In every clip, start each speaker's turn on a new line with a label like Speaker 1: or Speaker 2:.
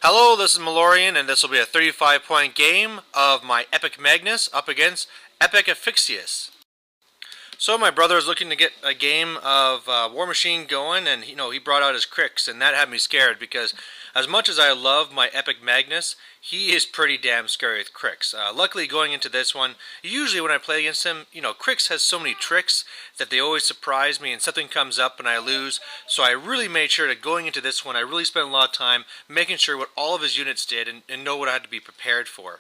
Speaker 1: Hello, this is Malorian, and this will be a 35-point game of my eMagnus up against eAsphyxious. So my brother is looking to get a game of War Machine going, and he brought out his Cryx, and that had me scared because as much as I love my eMagnus, he is pretty damn scary with Cryx. Luckily, going into this one, usually when I play against him, Cryx has so many tricks that they always surprise me, and something comes up and I lose. So I really made sure that going into this one, I really spent a lot of time making sure what all of his units did and know what I had to be prepared for.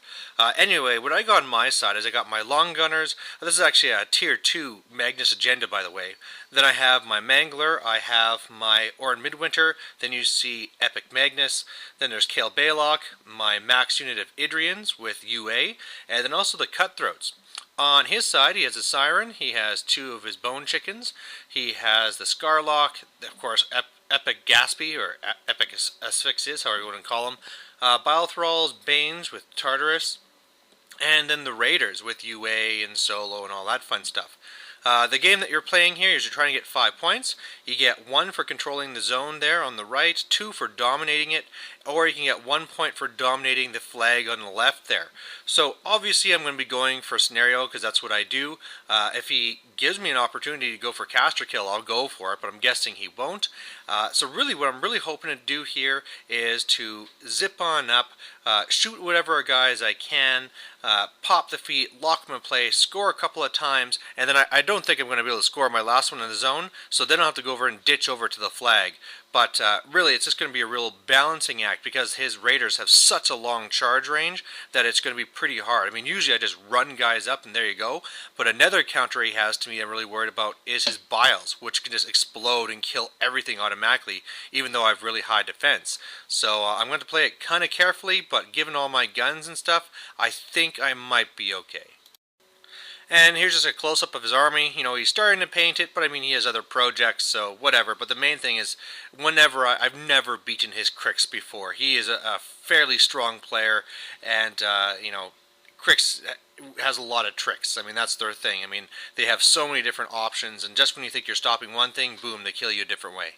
Speaker 1: Anyway, what I got on my side is I got my long gunners. This is actually a tier 2 Magnus agenda, by the way. Then I have my Mangler, I have my Orin Midwinter, then you see eMagnus, then there's Kale Baylock, my max unit of Idrians with UA, and then also the Cutthroats. On his side, he has a Siren, he has 2 of his Bone Chickens, he has the Scarlock, of course, ePgaspy, or eAsphyxious, however you want to call them, Bile Thralls, Banes with Tartarus, and then the Raiders with UA and Solo and all that fun stuff. The game that you're playing here is you're trying to get 5 points. You get 1 for controlling the zone there on the right, 2 for dominating it, or you can get 1 point for dominating the flag on the left there. So obviously I'm going to be going for scenario because that's what I do. If he gives me an opportunity to go for caster kill, I'll go for it, but I'm guessing he won't. So really what I'm really hoping to do here is to zip on up, shoot whatever guys I can, pop the feet, lock them in place, score a couple of times, and then I don't think I'm going to be able to score my last one in the zone, so then I'll have to go over and ditch over to the flag. But really, it's just going to be a real balancing act because his Raiders have such a long charge range that it's going to be pretty hard. I mean, usually I just run guys up and there you go. But another counter he has to me I'm really worried about is his Biles, which can just explode and kill everything automatically, even though I have really high defense. So I'm going to play it kind of carefully, but given all my guns and stuff, I think I might be okay. And here's just a close-up of his army. He's starting to paint it, but I mean, he has other projects, so whatever. But the main thing is, I've never beaten his Cryx before. He is a fairly strong player, and, Cryx has a lot of tricks. I mean, that's their thing. I mean, they have so many different options, and just when you think you're stopping one thing, boom, they kill you a different way.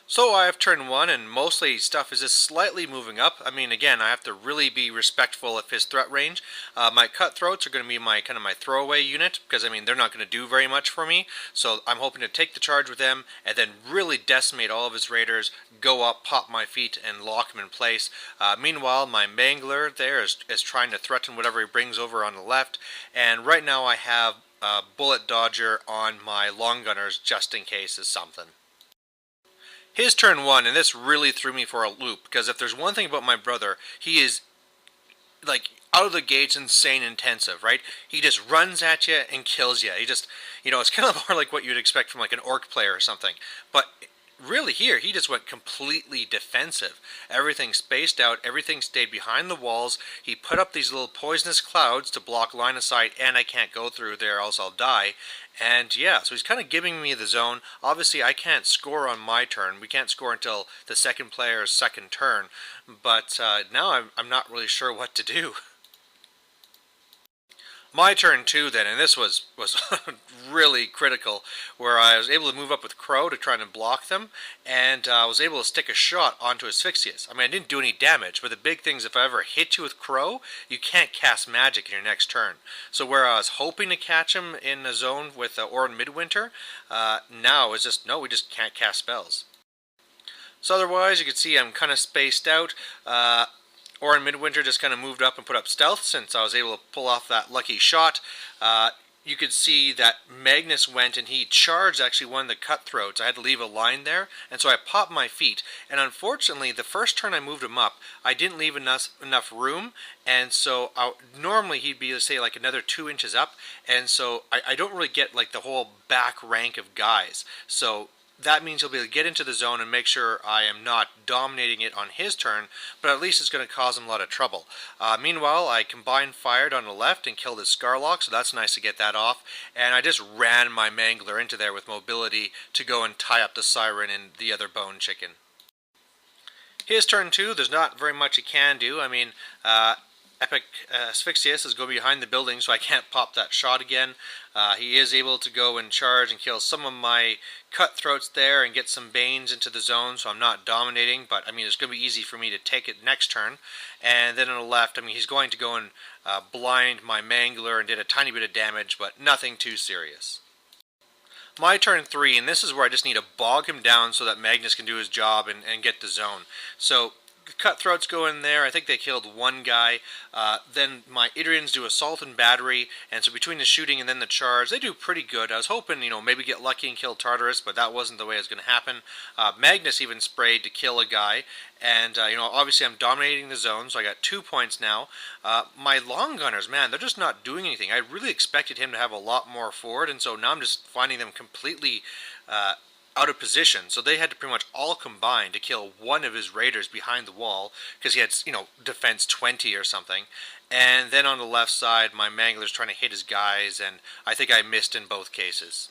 Speaker 1: So I have turn 1, and mostly stuff is just slightly moving up. I mean, again, I have to really be respectful of his threat range. My Cutthroats are going to be my throwaway unit, because, I mean, they're not going to do very much for me. So I'm hoping to take the charge with them, and then really decimate all of his Raiders, go up, pop my feet, and lock them in place. Meanwhile, my Mangler there is trying to threaten whatever he brings over on the left, and right now I have Bullet Dodger on my Long Gunners, just in case is something. His turn 1, and this really threw me for a loop, because if there's one thing about my brother, he is, like, out of the gates insane intensive, right? He just runs at you and kills you. He just, it's kind of more like what you'd expect from, like, an orc player or something. But really here, he just went completely defensive. Everything spaced out, everything stayed behind the walls. He put up these little poisonous clouds to block line of sight, and I can't go through there, else I'll die. And yeah, so he's kind of giving me the zone. Obviously, I can't score on my turn. We can't score until the second player's second turn. But now I'm not really sure what to do. My turn 2 then, and this was really critical, where I was able to move up with Crow to try and block them, and I was able to stick a shot onto Asphyxious. I mean, I didn't do any damage, but the big thing is if I ever hit you with Crow, you can't cast magic in your next turn. So where I was hoping to catch him in a zone with Orin Midwinter, now it's just, no, we just can't cast spells. So otherwise, you can see I'm kind of spaced out. Orin Midwinter just kind of moved up and put up stealth since I was able to pull off that lucky shot. You could see that Magnus went and he charged actually one of the Cutthroats. I had to leave a line there, and so I popped my feet. And unfortunately, the first turn I moved him up, I didn't leave enough room, and so normally he'd be, say, like another 2 inches up, and so I don't really get like the whole back rank of guys. So that means he'll be able to get into the zone and make sure I am not dominating it on his turn, but at least it's going to cause him a lot of trouble. Meanwhile, I combined fired on the left and killed his Scarlock, so that's nice to get that off, and I just ran my Mangler into there with mobility to go and tie up the Siren and the other Bone Chicken. His turn 2, there's not very much he can do. I mean, eAsphyxious is going behind the building, so I can't pop that shot again. He is able to go and charge and kill some of my cutthroats there and get some Banes into the zone, so I'm not dominating, but I mean it's going to be easy for me to take it next turn. And then on the left, I mean he's going to go and blind my Mangler and did a tiny bit of damage, but nothing too serious. My turn 3, and this is where I just need to bog him down so that Magnus can do his job and get the zone. So cutthroats go in there. I think they killed one guy. Then my Idrians do assault and battery, and so between the shooting and then the charge, they do pretty good. I was hoping, maybe get lucky and kill Tartarus, but that wasn't the way it was going to happen. Magnus even sprayed to kill a guy, and obviously I'm dominating the zone, so I got 2 points now. My long gunners, man, they're just not doing anything. I really expected him to have a lot more forward, and so now I'm just finding them completely out of position, so they had to pretty much all combine to kill one of his raiders behind the wall, because he had, defense 20 or something. And then on the left side, my Mangler's trying to hit his guys, and I think I missed in both cases.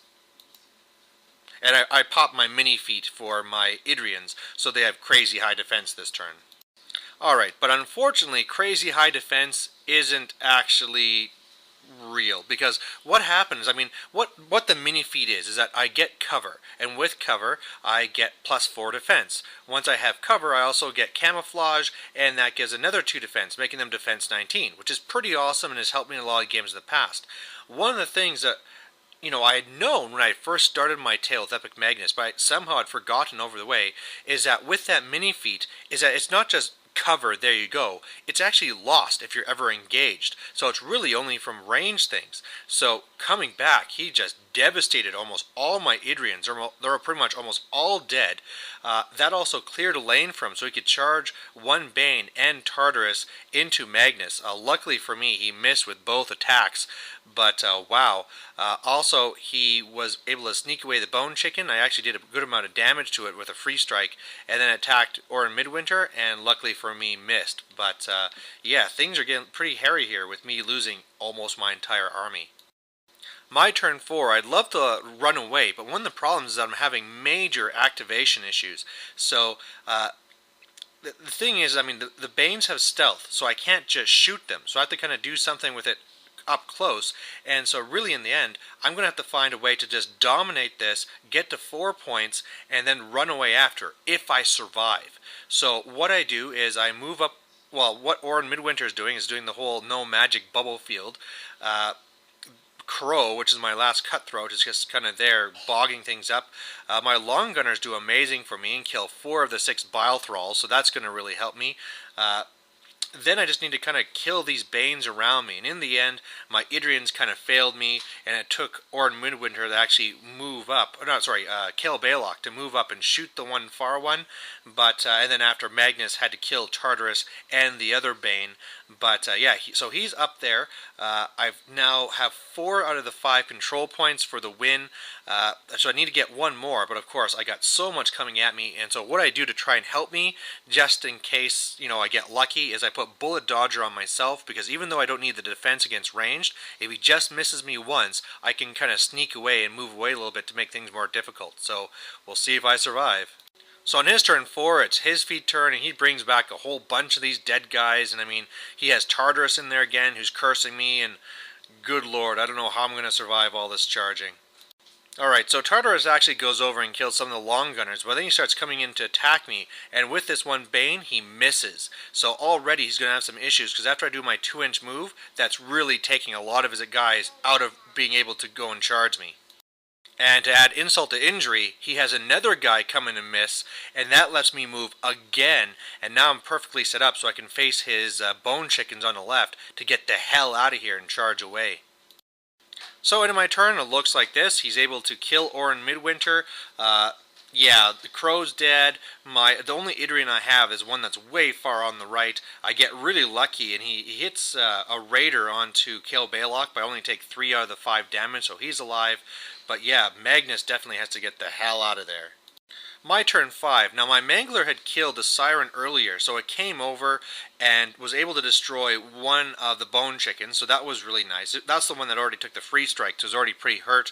Speaker 1: And I popped my mini feat for my Idrians, so they have crazy high defense this turn. Alright, but unfortunately, crazy high defense isn't actually real, because what happens, what the mini feat is that I get cover, and with cover I get +4 defense. Once I have cover, I also get camouflage, and that gives another 2 defense, making them defense 19, which is pretty awesome and has helped me in a lot of games in the past. One of the things that I had known when I first started my tale with eMagnus, but somehow I'd forgotten over the way, is that with that mini feat, is that it's not just cover, there you go. It's actually lost if you're ever engaged. So it's really only from range things. So coming back, he just devastated almost all my Idrians. They were pretty much almost all dead. That also cleared a lane for him, so he could charge one Bane and Tartarus into Magnus. Luckily for me, he missed with both attacks. But wow. Also, he was able to sneak away the Bone Chicken. I actually did a good amount of damage to it with a free strike, and then attacked Orin Midwinter, and luckily for me, missed. But yeah, things are getting pretty hairy here with me losing almost my entire army. My turn 4, I'd love to run away, but one of the problems is that I'm having major activation issues. So, the thing is, the Banes have stealth, so I can't just shoot them. So I have to kind of do something with it up close, and so really in the end, I'm going to have to find a way to just dominate this, get to 4 points, and then run away after, if I survive. So what I do is I move up, well, what Orin Midwinter is doing the whole no magic bubble field. Crow, which is my last cutthroat, is just kind of there bogging things up. My long gunners do amazing for me and kill 4 of the 6 bile thralls, so that's going to really help me. Then I just need to kind of kill these Banes around me, and in the end, my Idrians kind of failed me, and it took Orin Midwinter to actually move up, kill Balok to move up and shoot the one far one, but, and then after Magnus had to kill Tartarus and the other Bane, but yeah, so he's up there. I now have 4 out of the 5 control points for the win, so I need to get 1 more, but of course I got so much coming at me, and so what I do to try and help me, just in case, I get lucky, is I put Bullet Dodger on myself, because even though I don't need the defense against ranged, if he just misses me once, I can kind of sneak away and move away a little bit to make things more difficult, so we'll see if I survive. So on his turn 4, it's his feat turn, and he brings back a whole bunch of these dead guys, and he has Tartarus in there again, who's cursing me, and good lord, I don't know how I'm going to survive all this charging. Alright, so Tartarus actually goes over and kills some of the long gunners, but then he starts coming in to attack me, and with this one Bane, he misses. So already he's going to have some issues, because after I do my 2-inch move, that's really taking a lot of his guys out of being able to go and charge me. And to add insult to injury, he has another guy come in and miss, and that lets me move again, and now I'm perfectly set up so I can face his Bone Chickens on the left to get the hell out of here and charge away. So into my turn, it looks like this. He's able to kill Orin Midwinter. Yeah, the Crow's dead. The only Idrian I have is one that's way far on the right. I get really lucky, and he hits a Raider onto kill Balok, but I only take 3 out of the 5 damage, so he's alive. But yeah, Magnus definitely has to get the hell out of there. My turn 5. Now my Mangler had killed the Siren earlier, so it came over and was able to destroy one of the Bone Chickens, so that was really nice. That's the one that already took the free strike, so it was already pretty hurt.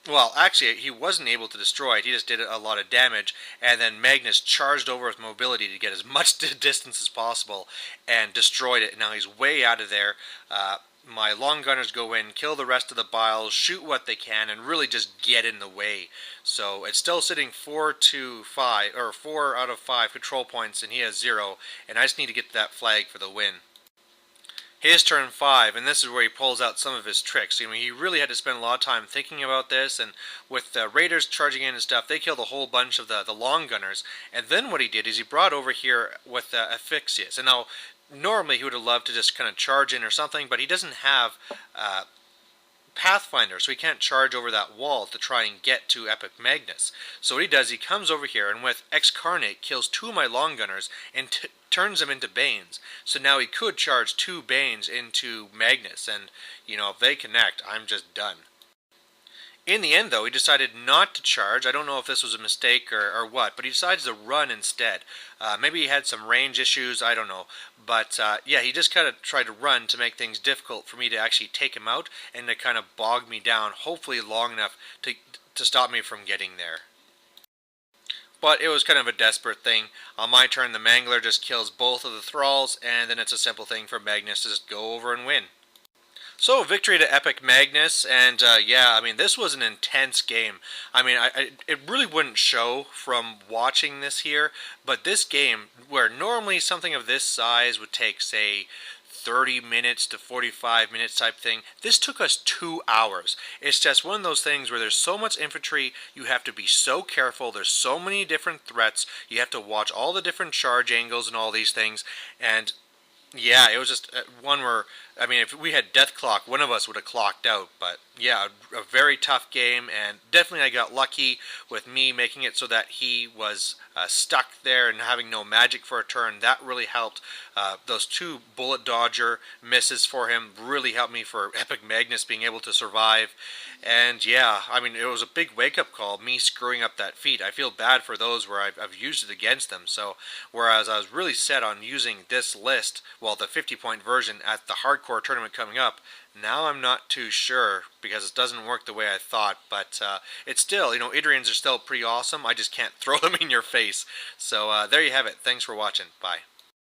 Speaker 1: Well, actually, he wasn't able to destroy it. He just did a lot of damage, and then Magnus charged over with mobility to get as much distance as possible and destroyed it. Now he's way out of there. My long gunners go in, kill the rest of the biles, shoot what they can, and really just get in the way. So it's still sitting 4-5, or 4 out of 5 control points, and he has 0. And I just need to get that flag for the win. His turn 5, and this is where he pulls out some of his tricks. He really had to spend a lot of time thinking about this, and with the raiders charging in and stuff, they killed a whole bunch of the long gunners. And then what he did is he brought over here with eAsphyxious. And now, normally he would have loved to just kind of charge in or something, but he doesn't have Pathfinder, so he can't charge over that wall to try and get to eMagnus. So what he does, he comes over here and with Excarnate kills 2 of my long gunners and turns them into Banes. So now he could charge 2 Banes into Magnus, and if they connect, I'm just done. In the end, though, he decided not to charge. I don't know if this was a mistake or what, but he decided to run instead. Maybe he had some range issues, I don't know. But, yeah, he just kind of tried to run to make things difficult for me to actually take him out and to kind of bog me down, hopefully long enough to stop me from getting there. But it was kind of a desperate thing. On my turn, the Mangler just kills both of the Thralls, and then it's a simple thing for Magnus to just go over and win. So, victory to eMagnus, and yeah, this was an intense game. It really wouldn't show from watching this here, but this game, where normally something of this size would take, say, 30 minutes to 45 minutes type thing, this took us 2 hours. It's just one of those things where there's so much infantry, you have to be so careful, there's so many different threats, you have to watch all the different charge angles and all these things, and yeah, it was just one where, if we had Death Clock, one of us would have clocked out. But yeah, a very tough game, and definitely I got lucky with me making it so that he was stuck there and having no magic for a turn. That really helped. Those 2 bullet dodger misses for him really helped me for eMagnus being able to survive. And yeah, it was a big wake-up call, me screwing up that feat. I feel bad for those where I've used it against them. So, whereas I was really set on using this list, well, the 50-point version at the hardcore tournament coming up, now I'm not too sure because it doesn't work the way I thought. But it's still, Idrians are still pretty awesome. I just can't throw them in your face. So there you have it. Thanks for watching. Bye.